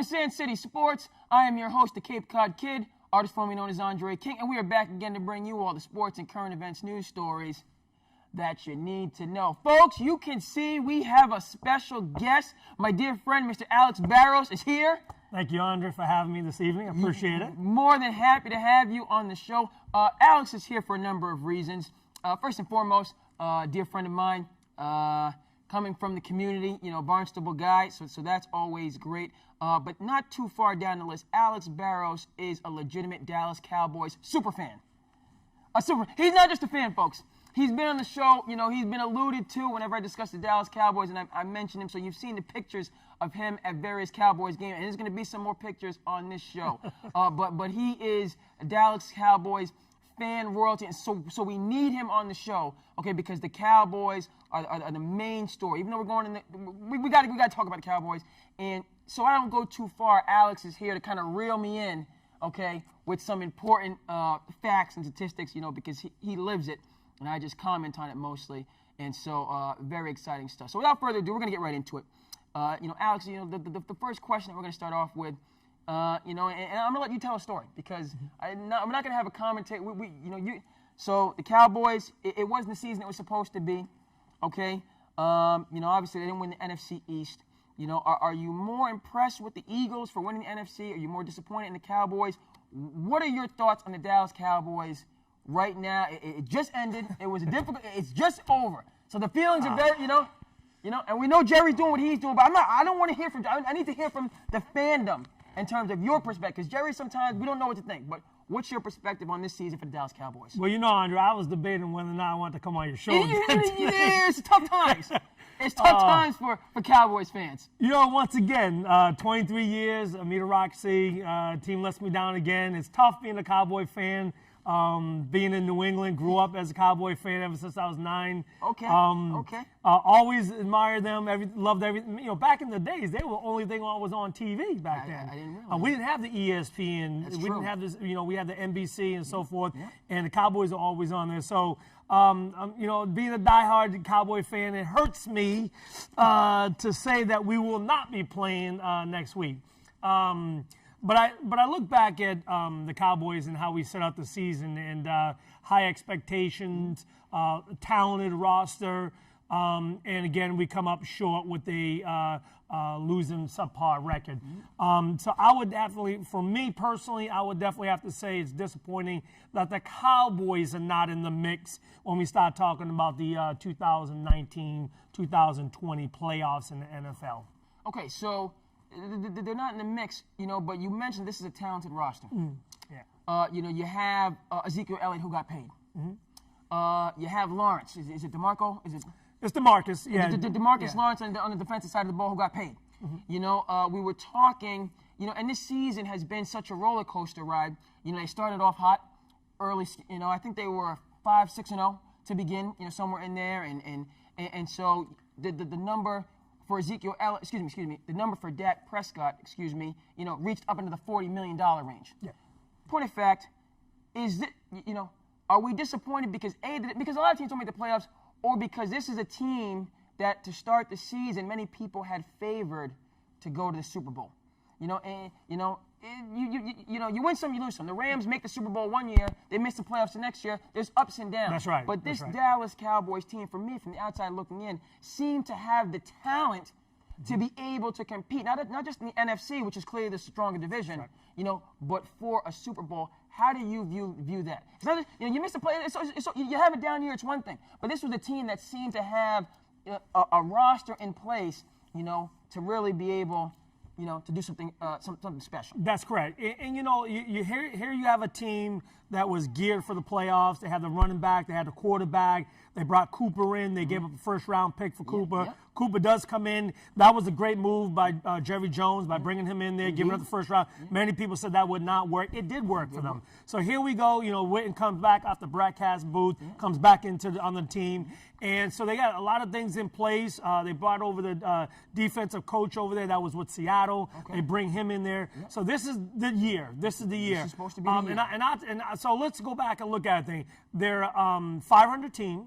Welcome to SandCity Sports. I am your host, the Cape Cod Kid, artist formerly known as Andre King, and we are back again to bring you all the sports and current events news stories that you need to know. Folks, you can see we have a special guest. My dear friend, Mr. Alex Barros, is here. Thank you, Andre, for having me this evening. I appreciate it. More than happy to have you on the show. Alex is here for a number of reasons. First and foremost, a dear friend of mine, coming from the community, Barnstable guy, so that's always great. But not too far down the list, Alex Barros is a legitimate Dallas Cowboys super fan. He's not just a fan, folks. He's been on the show, he's been alluded to whenever I discuss the Dallas Cowboys, and I mentioned him, so you've seen the pictures of him at various Cowboys games, and there's going to be some more pictures on this show. But he is a Dallas Cowboys fan royalty, and so we need him on the show, okay, because the Cowboys are the main story. Even though we're going in we got to talk about the Cowboys, and so I don't go too far. Alex is here to kind of reel me in, okay, with some important facts and statistics, because he lives it, and I just comment on it mostly, and so very exciting stuff. So without further ado, we're going to get right into it. Alex, the first question that we're going to start off with, and I'm going to let you tell a story, because I'm not going to have a commentary. So the Cowboys, it wasn't the season it was supposed to be, okay? Obviously they didn't win the NFC East. Are you more impressed with the Eagles for winning the NFC? Are you more disappointed in the Cowboys? What are your thoughts on the Dallas Cowboys right now? It just ended. It was it's just over. So the feelings are very, and we know Jerry's doing what he's doing, but I don't want to hear from, I need to hear from the fandom in terms of your perspective, because Jerry, sometimes we don't know what to think, but what's your perspective on this season for the Dallas Cowboys? Well, Andre, I was debating whether or not I wanted to come on your show. It's tough times. It's tough times for Cowboys fans. Once again, 23 years, mediocrity, team lets me down again. It's tough being a Cowboy fan. Being in New England, grew up as a Cowboy fan ever since I was 9. Okay. Always admired them. Loved everything. Back in the days, they were the only thing was on TV back then. I didn't realize. We didn't have the ESPN. That's we true. didn't have this. We had the NBC and so forth. Yeah. And the Cowboys are always on there. So, being a diehard Cowboy fan, it hurts me to say that we will not be playing next week. But I look back at the Cowboys and how we set out the season, and high expectations, talented roster, and again we come up short with a losing subpar record. So I would definitely, for me personally, I would definitely have to say it's disappointing that the Cowboys are not in the mix when we start talking about the 2019-2020 playoffs in the NFL. Okay, so they're not in the mix, but you mentioned this is a talented roster. Yeah. You have Ezekiel Elliott, who got paid. You have Lawrence. Is it DeMarco? It's DeMarcus. Yeah. DeMarcus Lawrence on the defensive side of the ball, who got paid. We were talking, and this season has been such a roller coaster ride. They started off hot early. I think they were 5-6-0 to begin. Somewhere in there, and so the number for Ezekiel Elliott, excuse me, the number for Dak Prescott, reached up into the $40 million range. Yeah. Point of fact is that, are we disappointed because a lot of teams don't make the playoffs, or because this is a team that to start the season many people had favored to go to the Super Bowl. You win some, you lose some. The Rams make the Super Bowl one year, they miss the playoffs the next year. There's ups and downs. That's right. But this Dallas Cowboys team, for me, from the outside looking in, seemed to have the talent to be able to compete, not just in the NFC, which is clearly the stronger division, but for a Super Bowl. How do you view that? It's not, you miss the play. You have a down year, it's one thing. But this was a team that seemed to have a roster in place, to really be able, to do something special. That's correct. And you here you have a team that was geared for the playoffs. They had the running back, they had the quarterback. They brought Cooper in. They gave up a first-round pick for Cooper. Yeah. Cooper does come in. That was a great move by Jerry Jones by bringing him in there, giving up the first round. Many people said that would not work. It did work for them. So here we go. Witten comes back off the broadcast booth, comes back on the team. And so they got a lot of things in place. They brought over the defensive coach over there. That was with Seattle. Okay. They bring him in there. Yeah. So this is the year. This is the year. This is supposed to be the year. So let's go back and look at it. They're 500 team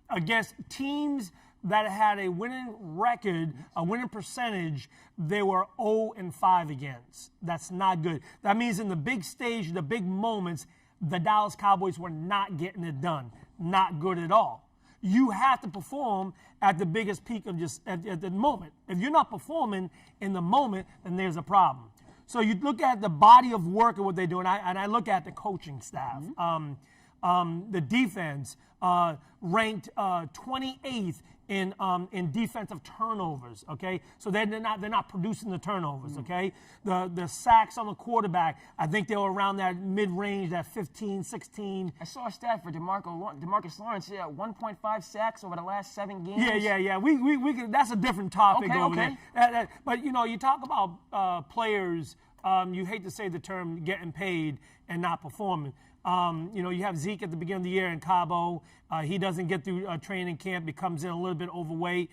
against teams that had a winning record, a winning percentage, they were 0-5 against. That's not good. That means in the big stage, the big moments, the Dallas Cowboys were not getting it done. Not good at all. You have to perform at the biggest peak of just at the moment. If you're not performing in the moment, then there's a problem. So you look at the body of work and what they do, and I look at the coaching staff. The defense ranked 28th in defensive turnovers. Okay, so they're not producing the turnovers. Okay, the sacks on the quarterback, I think they were around that mid range, that 15, 16. I saw a stat for DeMarcus Lawrence, 1.5 sacks over the last 7 games. Yeah. We could, that's a different topic over there. But you talk about players. You hate to say the term getting paid and not performing. You have Zeke at the beginning of the year in Cabo. He doesn't get through training camp, becomes in a little bit overweight.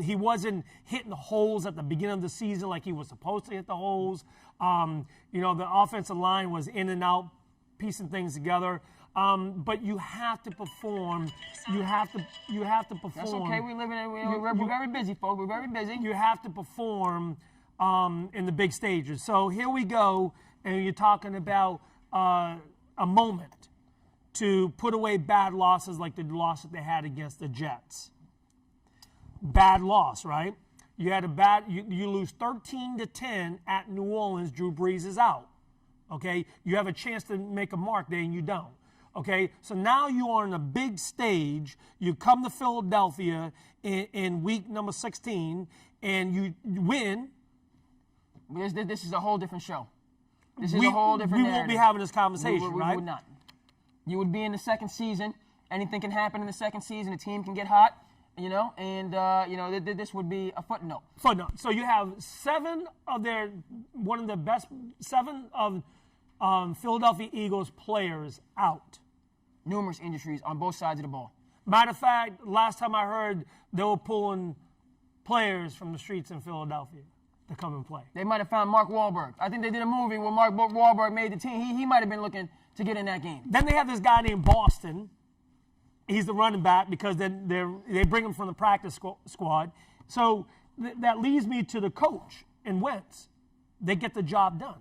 He wasn't hitting the holes at the beginning of the season like he was supposed to hit the holes. The offensive line was in and out, piecing things together. But you have to perform. You have to perform. That's okay. We're very busy, folks. We're very busy. You have to perform in the big stages. So here we go, and you're talking about a moment to put away bad losses like the loss that they had against the Jets. Bad loss, right? You had you lose 13-10 at New Orleans. Drew Brees is out. Okay, you have a chance to make a mark there, and you don't. Okay, so now you are on a big stage. You come to Philadelphia in week number 16, and you win. This is a whole different show. This is a whole different narrative. Won't be having this conversation, right? We would not. You would be in the second season. Anything can happen in the second season. A team can get hot, this would be a footnote. Footnote. So you have seven of Philadelphia Eagles players out. Numerous injuries on both sides of the ball. Matter of fact, last time I heard, they were pulling players from the streets in Philadelphia to come and play. They might have found Mark Wahlberg. I think they did a movie where Mark Wahlberg made the team. He might have been looking to get in that game. Then they have this guy named Boston. He's the running back because they bring him from the practice squad. So that leads me to the coach in Wentz. They get the job done.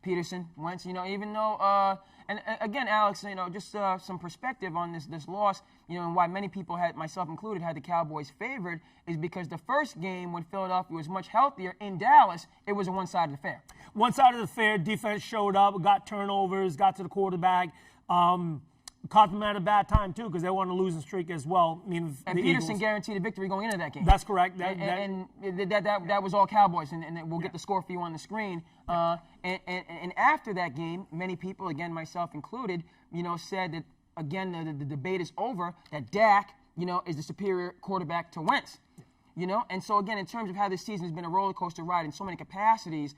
Peterson, Wentz, even though, and again, Alex, just some perspective on this loss, and why many people, myself included, had the Cowboys favored is because the first game when Philadelphia was much healthier in Dallas, it was a one-sided affair. One-sided affair, defense showed up, got turnovers, got to the quarterback, caught them at a bad time, too, because they were on a losing streak as well. And Peterson Eagles guaranteed a victory going into that game. That's correct. That was all Cowboys, and we'll get the score for you on the screen. And after that game, many people, again, myself included, said that, again, the debate is over, that Dak, is the superior quarterback to Wentz. And so, again, in terms of how this season has been a roller coaster ride in so many capacities,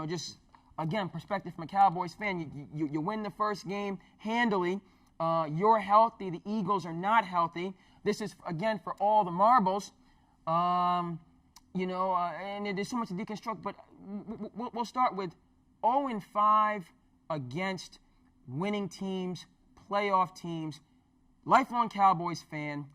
just, again, perspective from a Cowboys fan, you win the first game handily. You're healthy. The Eagles are not healthy. This is, again, for all the marbles. And there's so much to deconstruct, but we'll start with 0-5 against winning teams, playoff teams, lifelong Cowboys fan,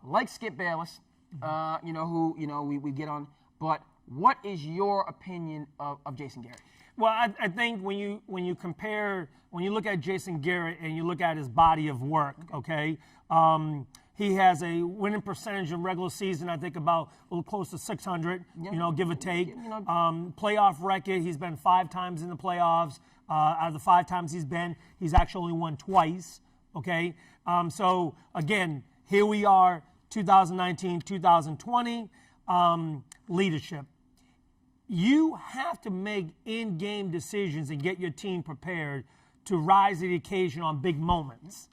like Skip Bayless, who we get on. But what is your opinion of Jason Garrett? Well, I think when you look at Jason Garrett and you look at his body of work, okay, he has a winning percentage in regular season, I think about a little close to 600, give or take. Playoff record, he's been 5 times in the playoffs. Out of the 5 times he's actually won twice, okay? So, again, here we are, 2019, 2020, leadership. You have to make in-game decisions and get your team prepared to rise to the occasion on big moments.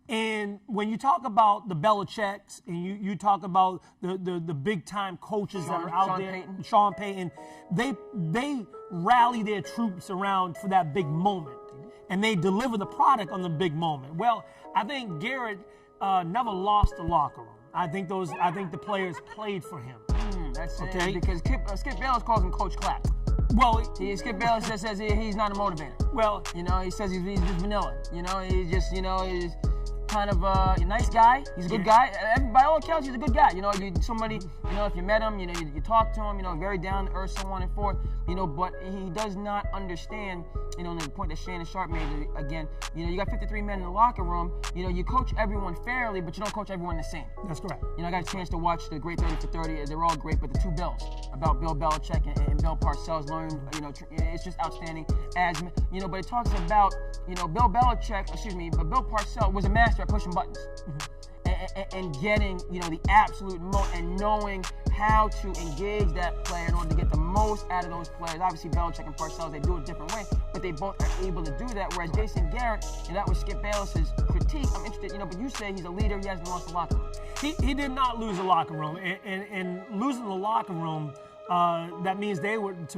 And when you talk about the Belichicks and you talk about the big-time coaches that are out there, Sean Payton, they rally their troops around for that big moment, and they deliver the product on the big moment. Well, I think Garrett never lost the locker room. I think the players played for him. That's okay. Because Skip Bayless calls him Coach Clapp. Well, Skip Bayless says he's not a motivator. Well, he says he's just vanilla. He's just kind of a nice guy. He's a good guy. By all accounts, he's a good guy. Somebody, if you met him, you talk to him, very down to earth, so on and forth, but he does not understand, the point that Shannon Sharp made again, you got 53 men in the locker room, you coach everyone fairly, but you don't coach everyone the same. That's correct. I got a chance to watch the great 30 for 30. They're all great, but the two Bills, about Bill Belichick and Bill Parcells, learned, it's just outstanding. But it talks about, Bill Parcells was a master at pushing buttons. And getting, the absolute most, and knowing how to engage that player in order to get the most out of those players. Obviously, Belichick and Parcells, they do it a different way, but they both are able to do that. Whereas Jason Garrett, and that was Skip Bayless's critique. I'm interested, but you say he's a leader. He hasn't lost the locker room. He did not lose the locker room, and losing the locker room. That means they would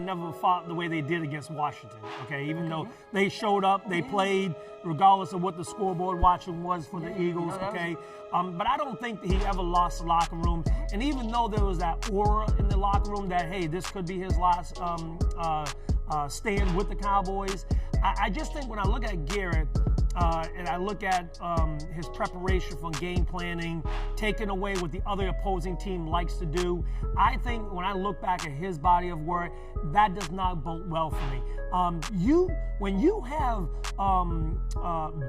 never fought the way they did against Washington. Okay, even though they showed up, they played regardless of what the scoreboard watching was for the Eagles. Okay, but I don't think that he ever lost the locker room. And even though there was that aura in the locker room that, hey, this could be his last stand with the Cowboys, I just think when I look at Garrett. And I look at his preparation for game planning, taking away what the other opposing team likes to do. I think when I look back at his body of work, that does not bode well for me. When you have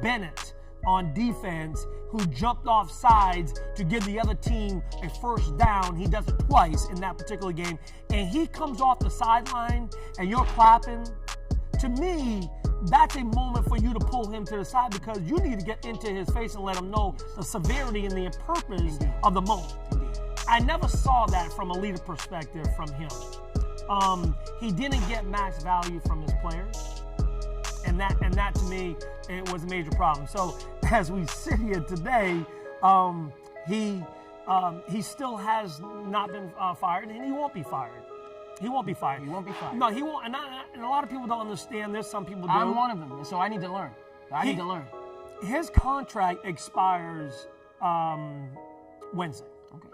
Bennett on defense who jumped off sides to give the other team a first down, he does it twice in that particular game, and he comes off the sideline and you're clapping, to me, that's a moment for you to pull him to the side because you need to get into his face and let him know the severity and the purpose of the moment. I never saw that from a leader perspective from him. He didn't get max value from his players, and that to me, it was a major problem. So as we sit here today, he still has not been fired, and he won't be fired. He won't be fired. He won't be fired. No, he won't. And a lot of people don't understand this. Some people do. I'm one of them, and so I need to learn. I need to learn. His contract expires Wednesday. Okay.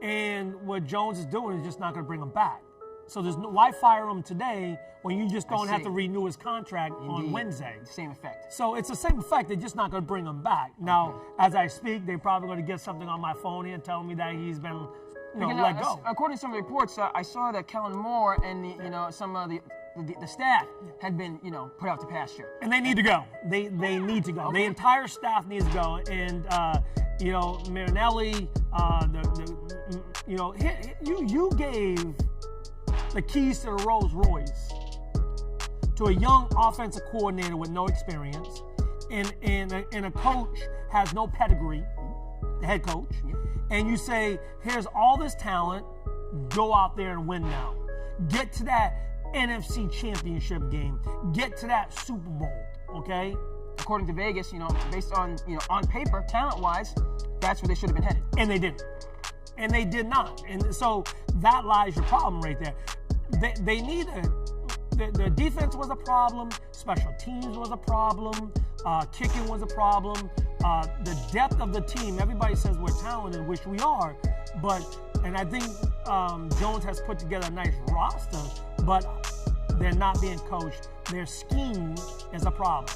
And what Jones is doing is just not going to bring him back. So why fire him today when you just don't have to renew his contract on Wednesday? Same effect. So it's the same effect. They're just not going to bring him back. Now, as I speak, they're probably going to get something on my phone here telling me that he's been let go. According to some reports, I saw that Kellen Moore and some of the staff had been put out to pasture. And they need to go. They need to go. Okay. The entire staff needs to go. And Marinelli, you gave the keys to the Rolls Royce to a young offensive coordinator with no experience, and a coach has no pedigree, the head coach. And you say, here's all this talent, go out there and win now. Get to that NFC championship game. Get to that Super Bowl, okay? According to Vegas, based on, on paper, talent-wise, that's where they should have been headed. And they didn't. And they did not. And so that lies your problem right there. They need the defense was a problem, special teams was a problem, kicking was a problem. The depth of the team, everybody says we're talented, which we are, and I think Jones has put together a nice roster, but they're not being coached. Their scheme is a problem.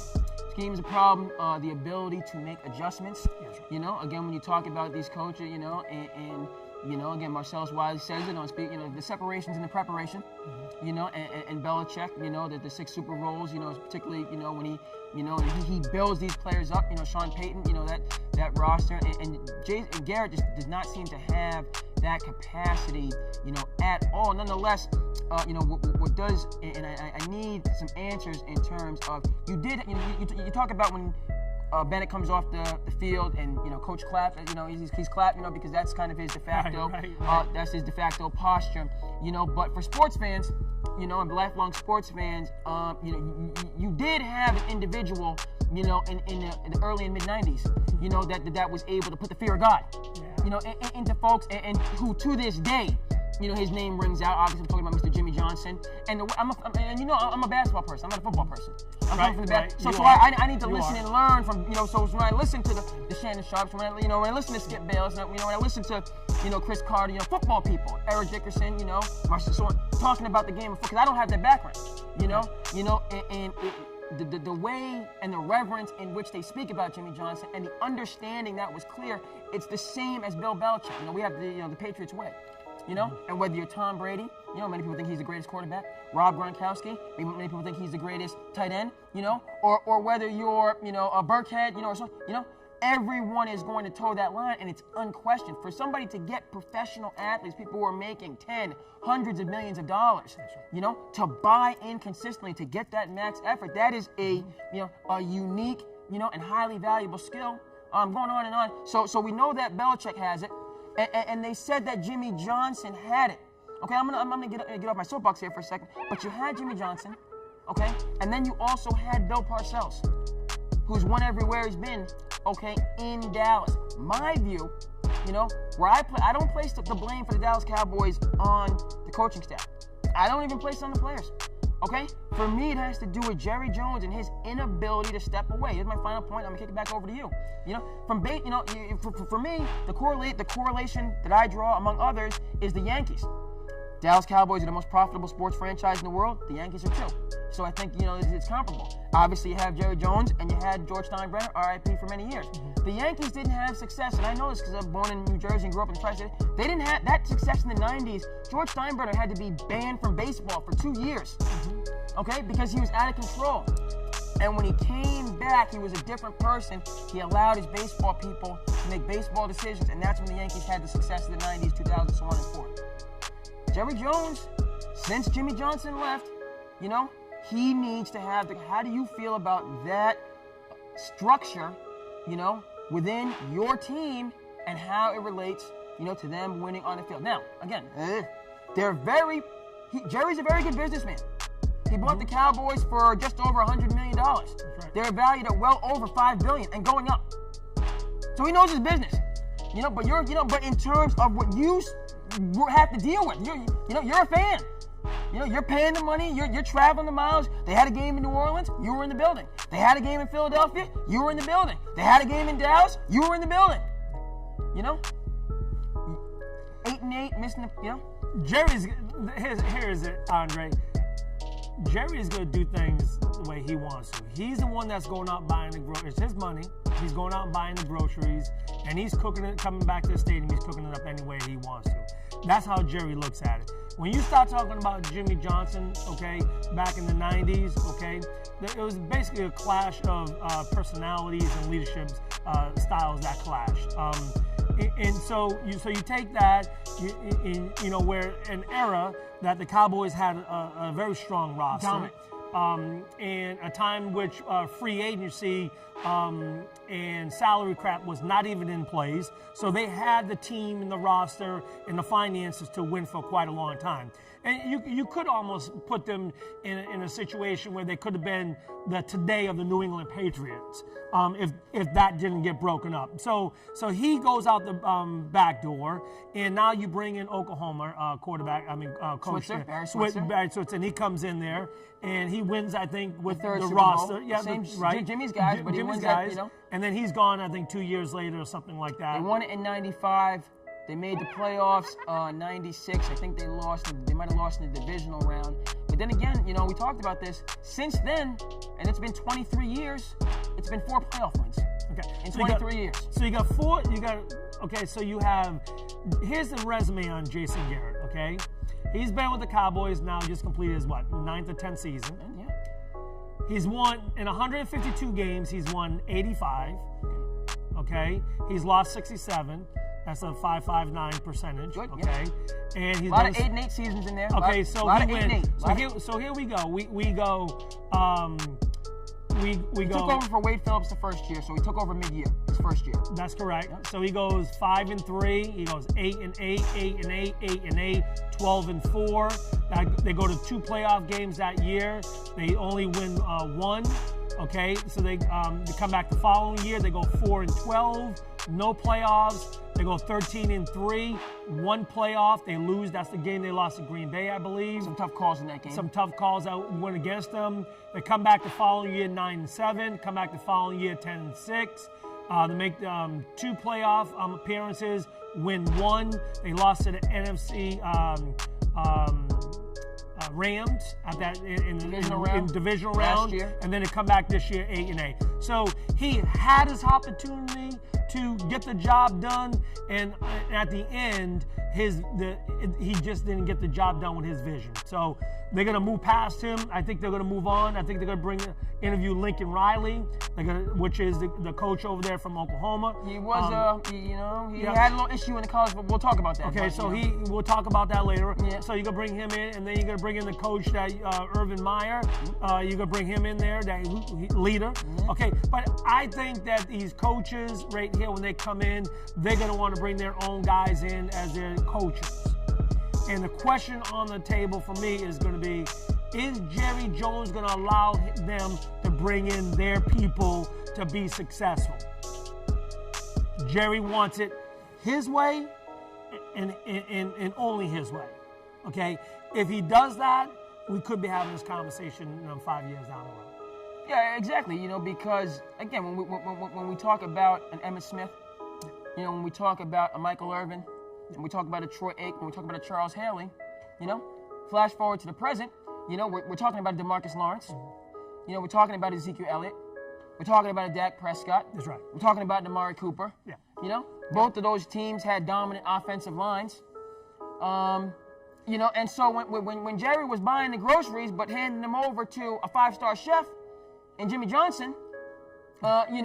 Scheme is a problem. The ability to make adjustments. Again, when you talk about these coaches, again, Marcellus Wiley says it on speak. The separations in the preparation. And Belichick. The 6 Super Bowls. Particularly, when he builds these players up. Sean Payton. That roster. And Garrett just does not seem to have that capacity. At all. Nonetheless, what does, and I need some answers in terms of you talk about when. Bennett comes off the field and Coach claps. He's clapping because that's kind of his de facto. Right. That's his de facto posture. But for sports fans, and lifelong sports fans, you did have an individual, in the early and mid '90s, that was able to put the fear of God, into folks, and who to this day. His name rings out. Obviously, I'm talking about Mr. Jimmy Johnson. And I'm a basketball person. I'm not a football person. I'm coming from the back. So I need to listen and learn from, so when I listen to the Shannon Sharps, when I listen to Skip Bayless, when I listen to, Chris Carter, football people, Eric Dickerson, Marcel, talking about the game of football, because I don't have that background, and the way and the reverence in which they speak about Jimmy Johnson and the understanding that was clear, it's the same as Bill Belichick. You know, we have the Patriots way. You know, and whether you're Tom Brady, you know, many people think he's the greatest quarterback. Rob Gronkowski, many people think he's the greatest tight end. You know, or whether you're, you know, a Burkhead, you know, or something, you know, everyone is going to toe that line, and it's unquestioned. For somebody to get professional athletes, people who are making hundreds of millions of dollars, you know, to buy in consistently, to get that max effort, that is a unique, you know, and highly valuable skill. Going on and on. So we know that Belichick has it. And they said that Jimmy Johnson had it. Okay, I'm gonna get off my soapbox here for a second. But you had Jimmy Johnson, okay, and then you also had Bill Parcells, who's won everywhere he's been, okay, in Dallas. My view, you know, where I don't place the blame for the Dallas Cowboys on the coaching staff. I don't even place it on the players. Okay? For me, it has to do with Jerry Jones and his inability to step away. Here's my final point. I'm gonna kick it back over to you. You know, for me, the correlation that I draw, among others, is the Yankees. Dallas Cowboys are the most profitable sports franchise in the world. The Yankees are too. So I think, you know, it's comparable. Obviously, you have Jerry Jones and you had George Steinbrenner, RIP, for many years. The Yankees didn't have success, and I know this because I'm born in New Jersey and grew up in the Tri-State. They didn't have that success in the 90s. George Steinbrenner had to be banned from baseball for 2 years, okay, because he was out of control. And when he came back, he was a different person. He allowed his baseball people to make baseball decisions, and that's when the Yankees had the success of the 90s, 2000, so on and forth. Jerry Jones, since Jimmy Johnson left, you know, he needs to have how do you feel about that structure, you know, within your team and how it relates, you know, to them winning on the field? Now, again, Jerry's a very good businessman. He bought the Cowboys for just over $100 million. That's right. They're valued at well over $5 billion and going up. So he knows his business, you know. But but in terms of what you have to deal with, you're a fan. You know, you're paying the money, you're traveling the miles. They had a game in New Orleans, you were in the building. They had a game in Philadelphia, you were in the building. They had a game in Dallas, you were in the building. You know, 8-8, missing the, you know. Here's it, Andre. Jerry is going to do things the way he wants to. He's the one that's going out buying the groceries. It's his money. He's going out and buying the groceries, and he's cooking it, coming back to the stadium, he's cooking it up any way he wants to. That's how Jerry looks at it. When you start talking about Jimmy Johnson, okay, back in the 90s, okay, it was basically a clash of personalities and leadership styles that clashed. And so you take that, you know, where an era that the Cowboys had a very strong roster, and a time in which free agency and salary cap was not even in place. So they had the team and the roster and the finances to win for quite a long time. And you could almost put them in a situation where they could have been the today of the New England Patriots if that didn't get broken up. So he goes out the back door, and now you bring in Oklahoma coach Barry Switzer, and he comes in there and he wins, I think, with the Super roster. Bowl. Yeah, right. Jimmy's guys, but he wins that, you know. And then he's gone, I think, 2 years later or something like that. They won it in '95. They made the playoffs '96. I think they might have lost in the divisional round. But then again, you know, we talked about this. Since then, and it's been 23 years, it's been 4 playoff wins. Okay. In 23 years. So you got 4. Okay. So you have. Here's the resume on Jason Garrett. Okay. He's been with the Cowboys now. Just completed his 9th or 10th season. Yeah. He's won in 152 games. He's won 85. Okay. He's lost 67. That's a .559 percentage. Good, okay. Yeah. And he's a lot of 8-8 seasons in there. Okay, so he wins. So here we go. We go. We took over for Wade Phillips the first year, so he took over mid-year, his first year. That's correct. Yeah. So he goes 5-3. He goes 8-8, 8-8, 8-8, 12-4. They go to 2 playoff games that year. They only win 1. Okay, so they come back the following year. They go 4-12, no playoffs. They go 13-3, 1 playoff. They lose. That's the game they lost to Green Bay, I believe. Some tough calls in that game. Some tough calls that went against them. They come back the following year 9-7. Come back the following year 10-6. They make 2 playoff appearances, win 1. They lost to the NFC Rams at that in divisional last round, year. and then to come back this year 8-8. So he had his opportunity to get the job done, and at the end, he just didn't get the job done with his vision. So they're going to move past him. I think they're going to move on. I think they're going to interview Lincoln Riley, which is the coach over there from Oklahoma. He was, he had a little issue in the college, but we'll talk about that. Okay, so we'll talk about that later. Yeah. So you're going to bring him in, and then you're going to bring in the coach, that Urban Meyer. You're going to bring him in there, that leader. Mm-hmm. Okay, but I think that these coaches right here, when they come in, they're going to want to bring their own guys in as their coaches. And the question on the table for me is going to be, is Jerry Jones going to allow them to bring in their people to be successful? Jerry wants it his way and only his way. Okay? If he does that, we could be having this conversation 5 years down the road. Yeah, exactly. Because, again, when we talk about an Emmitt Smith, when we talk about a Michael Irvin, when we talk about a Troy Aikman, when we talk about a Charles Haley, flash forward to the present, we're talking about a DeMarcus Lawrence. We're talking about Ezekiel Elliott. We're talking about a Dak Prescott. That's right. We're talking about Amari Cooper. Yeah. Both of those teams had dominant offensive lines. And so when Jerry was buying the groceries but handing them over to a 5-star chef and Jimmy Johnson, you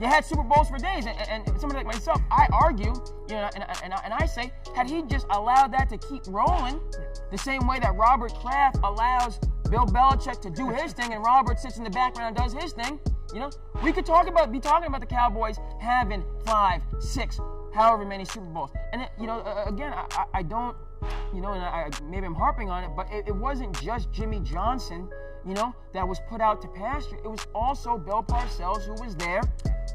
had Super Bowls for days, and somebody like myself, I argue, and I say, had he just allowed that to keep rolling, the same way that Robert Kraft allows Bill Belichick to do his thing, and Robert sits in the background and does his thing, we could be talking about the Cowboys having 5, 6, however many Super Bowls, and again, I don't, and maybe I'm harping on it, but it wasn't just Jimmy Johnson, that was put out to pasture. It was also Bill Parcells, who was there,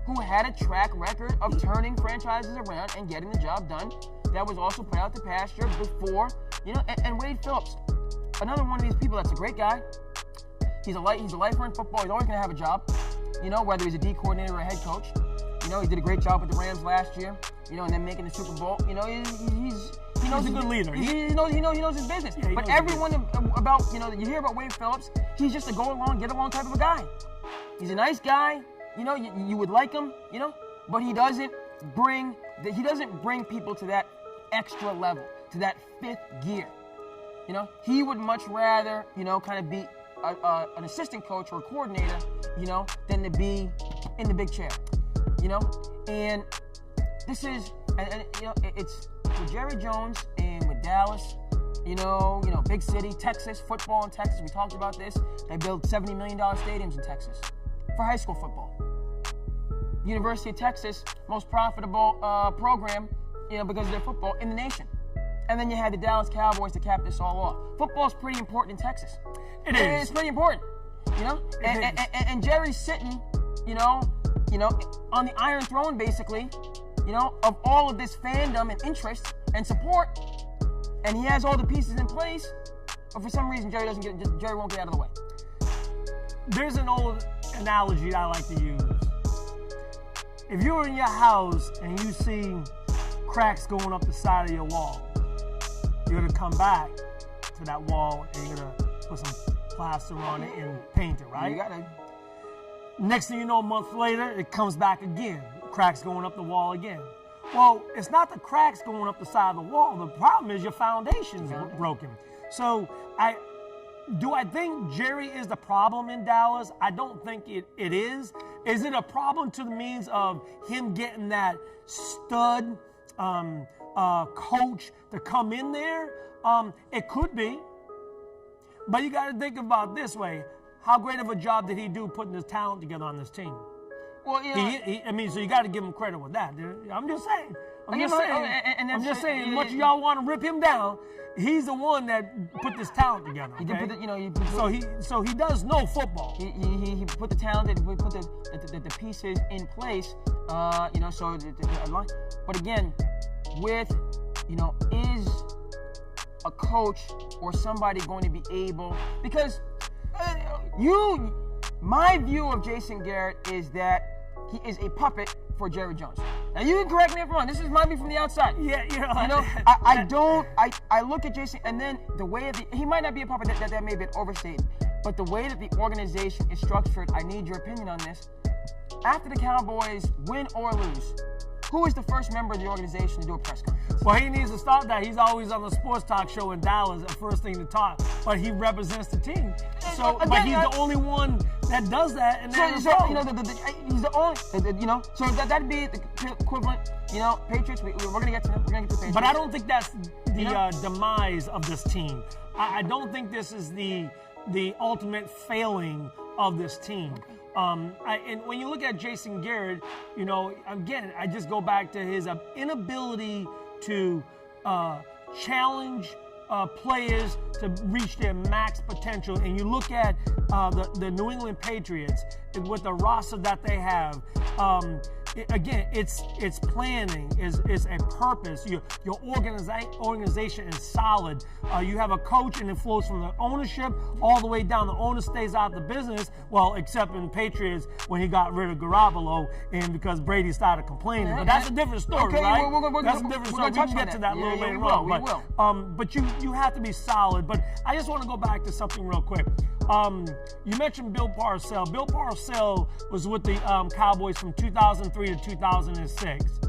who had a track record of turning franchises around and getting the job done. That was also put out to pasture before, and Wade Phillips, another one of these people that's a great guy. He's a lifer in football. He's always going to have a job, whether he's a D coordinator or a head coach. He did a great job with the Rams last year, and then making the Super Bowl. He knows a good leader. He knows his business. Yeah, but everyone about, you hear about Wade Phillips, he's just a go along, get along type of a guy. He's a nice guy. You would like him, but he doesn't bring people to that extra level, to that 5th gear. He would much rather, kind of be an assistant coach or a coordinator, than to be in the big chair. And this is, it's with Jerry Jones and with Dallas, big city, Texas, football in Texas. We talked about this. They built $70 million stadiums in Texas for high school football. University of Texas, most profitable program, because of their football in the nation. And then you had the Dallas Cowboys to cap this all off. Football's pretty important in Texas. It is. It's pretty important, And Jerry's sitting, on the Iron Throne, basically, of all of this fandom and interest and support, and he has all the pieces in place, but for some reason Jerry won't get out of the way. There's an old analogy I like to use. If you're in your house and you see cracks going up the side of your wall, you're gonna come back to that wall and you're gonna put some plaster on it and paint it, right? You gotta. Next thing you know, a month later, it comes back again. Cracks going up the wall again. Well, it's not the cracks going up the side of the wall. The problem is your foundation's broken. So do I think Jerry is the problem in Dallas? I don't think it is. Is it a problem to the means of him getting that stud coach to come in there? It could be. But you got to think about it this way. How great of a job did he do putting his talent together on this team? Well, so you got to give him credit with that. I'm just saying. I'm just saying. Much of y'all want to rip him down, he's the one that put this talent together. Okay? So he does know football. He put the talent, he put the pieces in place. But again, with is a coach or somebody going to be able, because my view of Jason Garrett is that he is a puppet for Jerry Jones. Now you can correct me if I'm wrong. This is might be from the outside. Yeah, I look at Jason, and then the way that he might not be a puppet, that may be overstated, but the way that the organization is structured, I need your opinion on this. After the Cowboys win or lose, who is the first member of the organization to do a press conference? Well, he needs to start that. He's always on the sports talk show in Dallas, the first thing to talk. But he represents the team. So, Again, but he's the only one that does that. And he's the only, so that'd be the equivalent, Patriots. We're going to get to them. We're going to get to the Patriots. But I don't think that's the demise of this team. I don't think this is the ultimate failing of this team. And when you look at Jason Garrett, again, I just go back to his inability to challenge players to reach their max potential. And you look at the New England Patriots with the roster that they have. Again, it's planning, it's a purpose. Your organization is solid. You have a coach, and it flows from the ownership all the way down. The owner stays out of the business, well, except in Patriots when he got rid of Garoppolo and because Brady started complaining. But that's a different story, right? That's a different story. We can get to that a little later on. But you have to be solid. But I just want to go back to something real quick. You mentioned Bill Parcells. Bill Parcells was with the Cowboys from 2003 to 2006.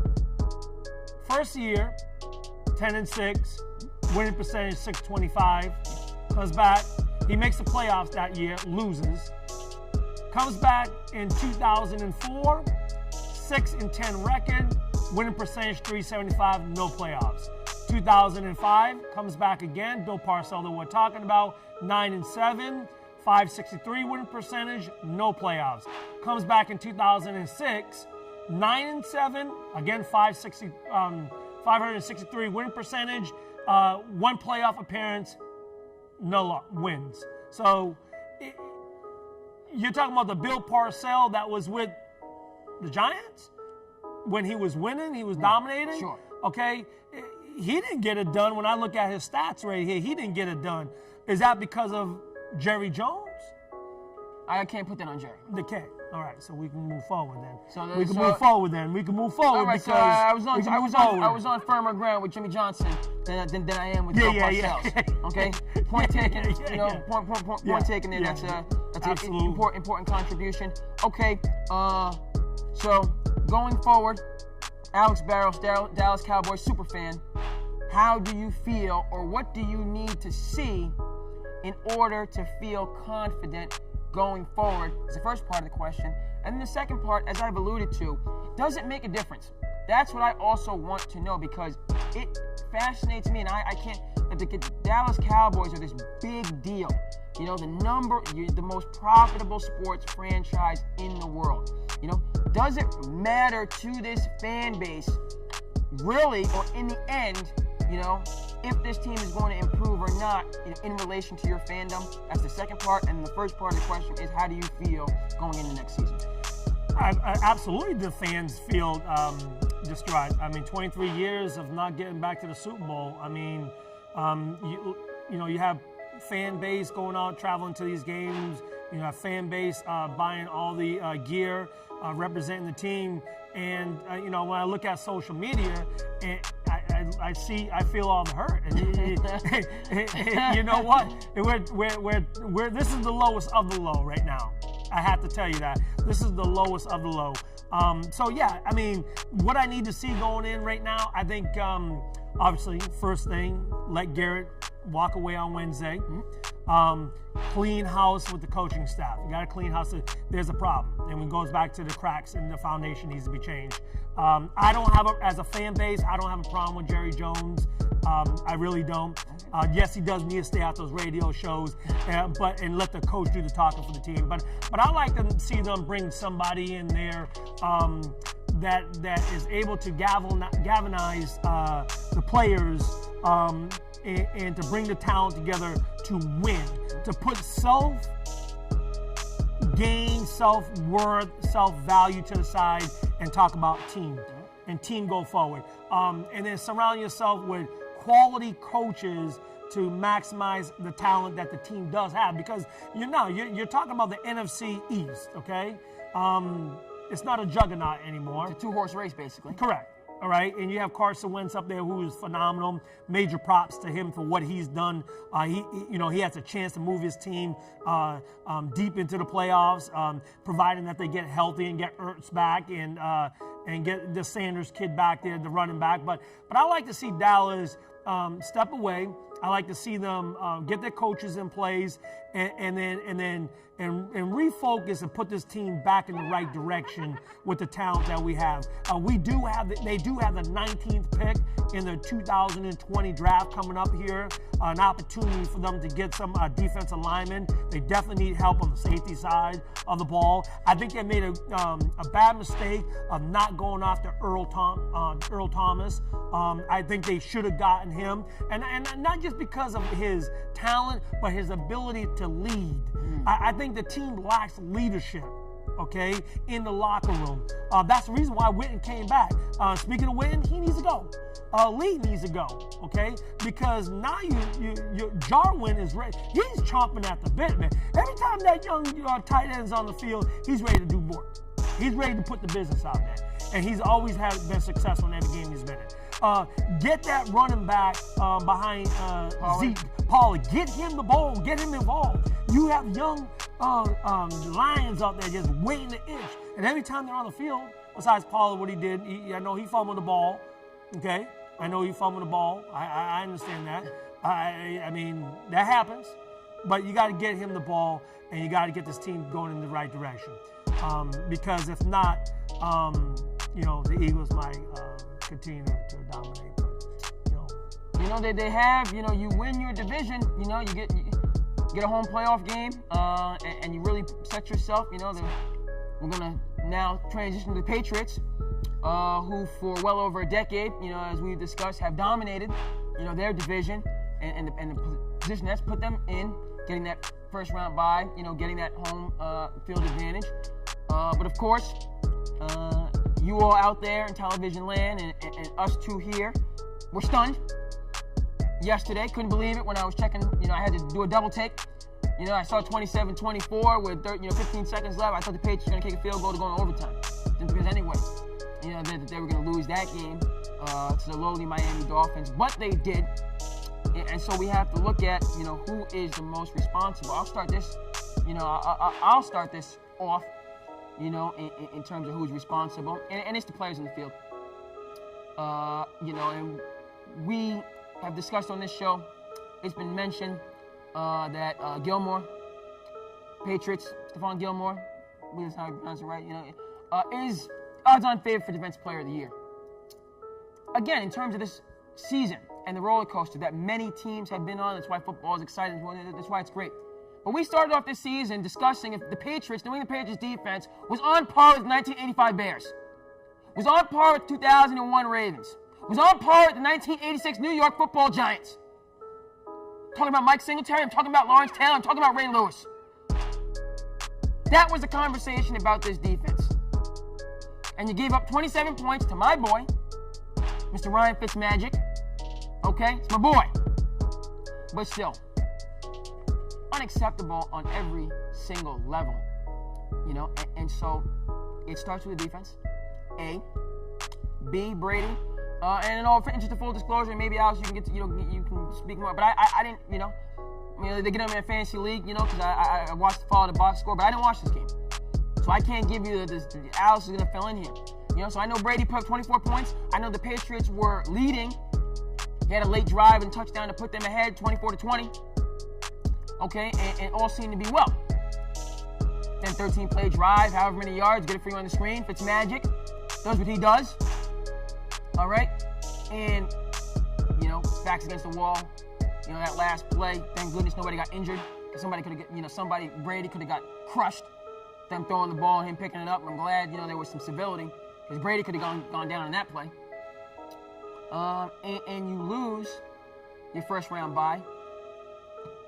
First year, 10-6, winning percentage 625. Comes back, he makes the playoffs that year, loses. Comes back in 2004, 6-10 record, winning percentage 375, no playoffs. 2005 comes back again. Bill Parcells that we're talking about, 9-7. 563 winning percentage, no playoffs. Comes back in 2006, 9-7, again 563 winning percentage, one playoff appearance, no wins. So you're talking about the Bill Parcells that was with the Giants when he was winning, he was dominating. Sure. Okay, he didn't get it done. When I look at his stats right here, he didn't get it done. Is that because of Jerry Jones? I can't put that on Jerry. They can't. All right, so we can move forward then. We can move forward All right, because so I was on firmer ground with Jimmy Johnson than I am with Bill Parcells. Okay, point taken. Point taken. There. That's an important contribution. Okay, so going forward, Alex Barrows, Dallas Cowboys superfan. How do you feel, or what do you need to see in order to feel confident going forward? Is the first part of the question. And then the second part, as I've alluded to, does it make a difference? That's what I also want to know, because it fascinates me, and I can't. The Dallas Cowboys are this big deal. The most profitable sports franchise in the world. Does it matter to this fan base, really, or in the end, if this team is going to improve or not in relation to your fandom? That's the second part. And the first part of the question is, how do you feel going into next season? Absolutely, the fans feel distraught. 23 years of not getting back to the Super Bowl. You have fan base going out, traveling to these games. You have fan base buying all the gear, representing the team. And, when I look at social media, I feel all the hurt. And you know what? This is the lowest of the low right now. I have to tell you that. This is the lowest of the low. What I need to see going in right now, I think, obviously, first thing, let Garrett walk away on Wednesday. Clean house with the coaching staff. You got to clean house. There's a problem. And it goes back to the cracks in the foundation needs to be changed. As a fan base, I don't have a problem with Jerry Jones. I really don't. Yes, he does need to stay out those radio shows, and let the coach do the talking for the team. But I like to see them bring somebody in there that is able to galvanize the players and to bring the talent together to win, to put self-gain, self-worth, self-value to the side and talk about team and team go forward. And then surround yourself with quality coaches to maximize the talent that the team does have, because you're talking about the NFC East, okay? it's not a juggernaut anymore. It's a two-horse race, basically. Correct. All right, and you have Carson Wentz up there, who is phenomenal. Major props to him for what he's done. He has a chance to move his team deep into the playoffs, providing that they get healthy and get Ertz back and get the Sanders kid back there, the running back. But I like to see Dallas step away. I like to see them get their coaches in place and refocus and put this team back in the right direction with the talent that we have. They do have the 19th pick in the 2020 draft coming up here. An opportunity for them to get some defensive linemen. They definitely need help on the safety side of the ball. I think they made a bad mistake of not going after Earl Thomas. I think they should have gotten him, and not just because of his talent, but his ability to lead. I think the team lacks leadership, okay, in the locker room. That's the reason why Witten came back. Speaking of Witten, he needs to go. Lee needs to go, okay? Because now Jarwin is ready. He's chomping at the bit, man. Every time that young tight end's on the field, he's ready to do more. He's ready to put the business out there. And he's always been successful in every game he's been in. Get that running back behind Zeke. Pollard. Get him the ball. Get him involved. You have young Lions out there just waiting to inch. And every time they're on the field, besides Pollard, what he did, I know he fumbled the ball. Okay? I know he fumbled the ball. I understand that. I mean, that happens. But you got to get him the ball, and you got to get this team going in the right direction. Because if not, the Eagles might continue to dominate. But, they have, you win your division, you get a home playoff game, and you really set yourself, we're going to now transition to the Patriots, who for well over a decade, as we've discussed, have dominated, their division and the position that's put them in, getting that first round bye, getting that home field advantage. But of course, you all out there in television land and us two here, we're stunned. Yesterday, couldn't believe it when I was checking, I had to do a double take. I saw 27-24 with 15 seconds left. I thought the Patriots were going to kick a field goal to go in overtime. Just because anyway, that they were going to lose that game to the lowly Miami Dolphins. But they did. And so we have to look at, who is the most responsible. I'll start this, I'll start this off, in terms of who's responsible. And it's the players in the field. And we have discussed on this show, it's been mentioned that Gilmore, Patriots, Stephon Gilmore, I believe that's how you pronounce it right, is odds-on favorite for Defensive Player of the Year. Again, in terms of this season and the roller coaster that many teams have been on, that's why football is exciting, that's why it's great. But we started off this season discussing if the Patriots, New England Patriots defense, was on par with the 1985 Bears, was on par with 2001 Ravens, was on par with the 1986 New York Football Giants. I'm talking about Mike Singletary, I'm talking about Lawrence Taylor, I'm talking about Ray Lewis. That was the conversation about this defense. And you gave up 27 points to my boy, Mr. Ryan Fitzmagic. Okay? It's my boy. But still, unacceptable on every single level. And so it starts with the defense. A. B. Brady. And in all interest of full disclosure, maybe Alex, you can get to, you can speak more. But I didn't, they get them in a fantasy league, because I follow the box score, but I didn't watch this game. So I can't give you Alex is going to fill in here. So I know Brady put up 24 points. I know the Patriots were leading. He had a late drive and touchdown to put them ahead, 24-20. Okay, and all seemed to be well. Then 13-play drive, however many yards, get it for you on the screen. Fitzmagic does what he does. All right, and backs against the wall. That last play, thank goodness nobody got injured. Somebody could have Brady could have got crushed. Them throwing the ball and him picking it up. I'm glad there was some civility because Brady could have gone down in that play. And you lose your first round bye.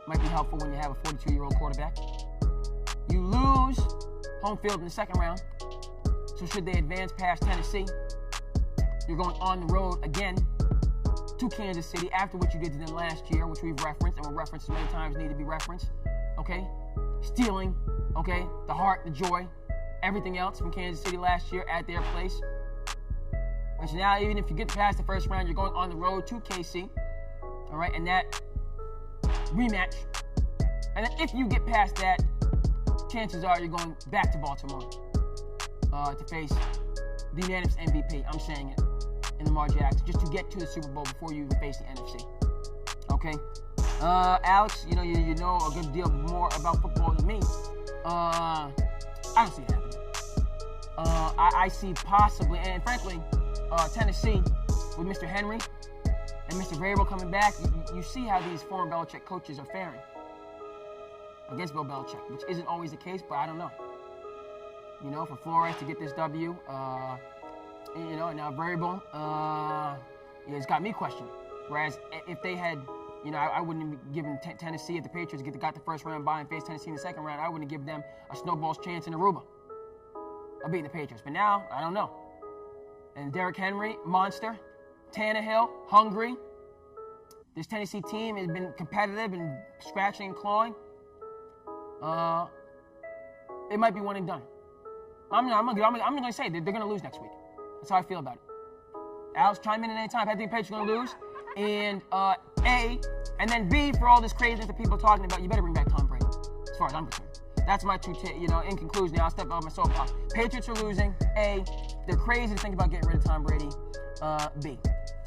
Might be helpful when you have a 42-year-old quarterback. You lose home field in the second round. So should they advance past Tennessee, you're going on the road again to Kansas City after what you did to them last year, which we've referenced and will reference many times need to be referenced. Okay? Stealing, okay, the heart, the joy everything else from Kansas City last year at their place. Which now, even if you get past the first round, you're going on the road to KC. All right, and that rematch. And then if you get past that, chances are you're going back to Baltimore to face the unanimous MVP. I'm saying it. In Lamar Jackson, just to get to the Super Bowl before you even face the NFC. Okay? Alex, you know a good deal more about football than me. I don't see it happening. I see possibly, and frankly, Tennessee with Mr. Henry and Mr. Vrabel coming back, you see how these former Belichick coaches are faring against Bill Belichick, which isn't always the case, but I don't know. You know, for Flores to get this W, you know, now Vrabel, it's got me questioning. Whereas if they had, you know, I wouldn't have given Tennessee, if the Patriots got the first round bye and faced Tennessee in the second round, I wouldn't give them a snowball's chance in Aruba of beating the Patriots. But now, I don't know. And Derrick Henry, monster. Tannehill, hungry. This Tennessee team has been competitive and scratching and clawing. It might be one and done. I'm going to say they're going to lose next week. That's how I feel about it. Alex, chime in at any time. I think the Patriots are going to lose. And A, and then B, for all this craziness that people are talking about, you better bring back Tom Brady, as far as I'm concerned. That's my in conclusion, I'll step out my soapbox. Patriots are losing. A, they're crazy to think about getting rid of Tom Brady. B.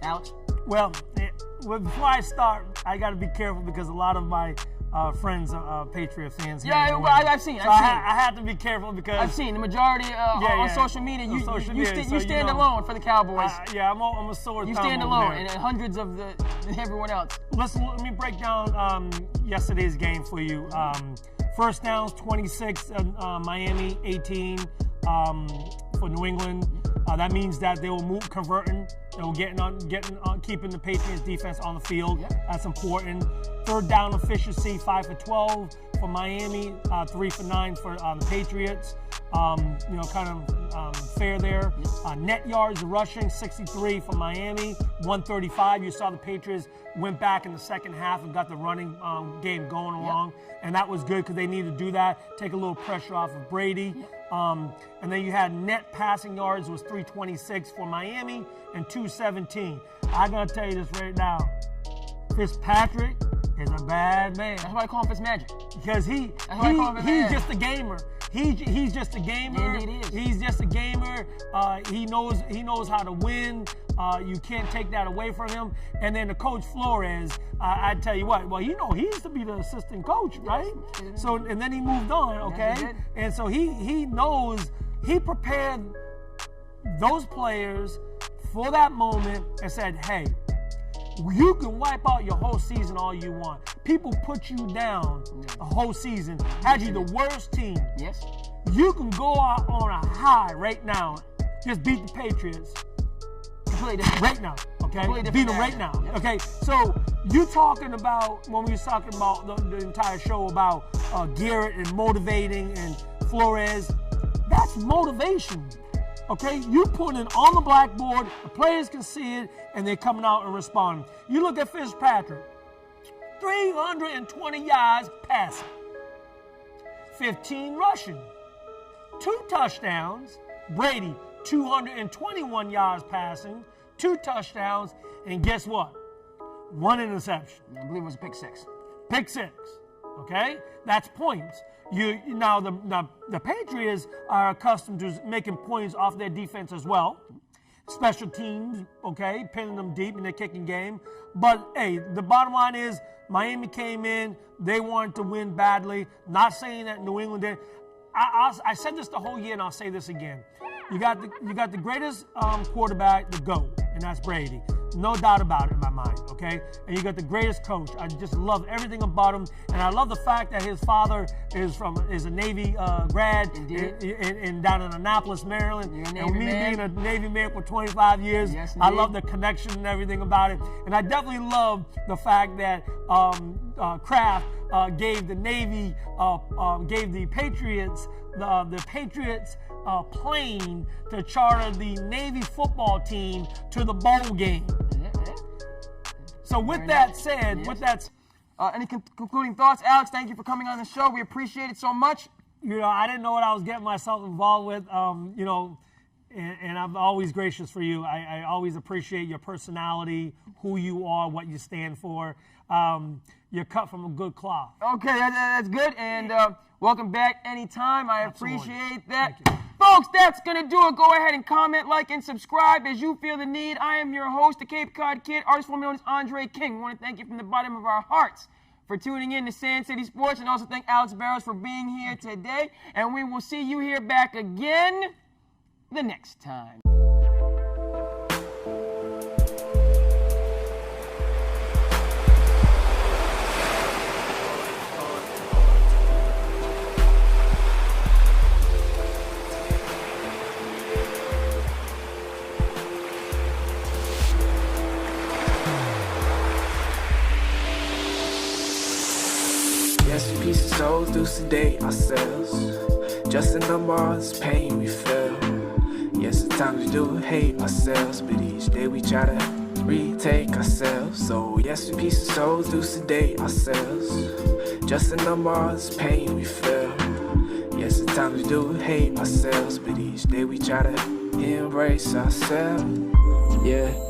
Alex? Well, before I start, I got to be careful because a lot of my friends are Patriot fans. Yeah, I've seen. I have to be careful because I've seen the majority on social media. You stand alone for the Cowboys. I'm a sore thumb. You stand alone, and hundreds of everyone else. Listen, let me break down yesterday's game for you. First downs, 26, Miami, 18 for New England. That means that they will converting. They will keeping the Patriots defense on the field. Yep. That's important. Third down efficiency, 5 for 12 for Miami, 3 for 9 for the Patriots. Fair there. Yep. Net yards rushing, 63 for Miami, 135. You saw the Patriots went back in the second half and got the running game going along. Yep. And that was good because they needed to do that, take a little pressure off of Brady. Yep. And then you had net passing yards was 326 for Miami and 217. I'm going to tell you this right now. Fitzpatrick is a bad man. That's why I call him Fitzmagic. Because he's just a gamer. He's just a gamer. Indeed he is. He's just a gamer. He knows how to win. You can't take that away from him. And then the coach Flores, I tell you what. Well, he used to be the assistant coach, right? Yes. So and then he moved on. Okay, yes, and so he knows he prepared those players for that moment and said, hey, you can wipe out your whole season all you want. People put you down the whole season, had you the worst team. Yes. You can go out on a high right now, just beat the Patriots. Right now, okay? Beat them right now, yep. Okay? So you talking about, when we was talking about the entire show about Garrett and motivating and Flores, that's motivation. Okay, you put it on the blackboard, the players can see it, and they're coming out and responding. You look at Fitzpatrick, 320 yards passing, 15 rushing, 2 touchdowns. Brady, 221 yards passing, 2 touchdowns, and guess what? 1 interception. I believe it was a pick 6. Pick 6, okay? That's points. Now the Patriots are accustomed to making points off their defense as well. Special teams, okay, pinning them deep in their kicking game. But hey, the bottom line is Miami came in, they wanted to win badly. Not saying that New England did. I said this the whole year, and I'll say this again. You got the greatest quarterback to go, and that's Brady. No doubt about it in my mind, okay? And you got the greatest coach. I just love everything about him, and I love the fact that his father is a Navy grad in down in Annapolis, Maryland. You're a Navy and me man. being a Navy man for 25 years, yes, I love the connection and everything about it. And I definitely love the fact that Kraft gave the Navy, gave the Patriots, the Patriots plane to charter the Navy football team to the bowl game. So with that said, any concluding thoughts? Alex, thank you for coming on the show. We appreciate it so much. I didn't know what I was getting myself involved with. And I'm always gracious for you. I always appreciate your personality, who you are, what you stand for. You're cut from a good cloth. Okay, that's good. And welcome back anytime. I Absolutely. appreciate that. Thank you. Folks, that's going to do it. Go ahead and comment, like, and subscribe as you feel the need. I am your host, the Cape Cod Kid, artist formerly known as Andre King. We want to thank you from the bottom of our hearts for tuning in to SandCity Sports, and also thank Alex Barrows for being here today. And we will see you here back again the next time. Yes, we piece of souls do sedate ourselves. Just a number of this pain we feel. Yes, at times we do hate ourselves, but each day we try to retake ourselves. So yes, we piece of souls do sedate ourselves. Just a number of this pain we feel. Yes, at times we do hate ourselves, but each day we try to embrace ourselves. Yeah.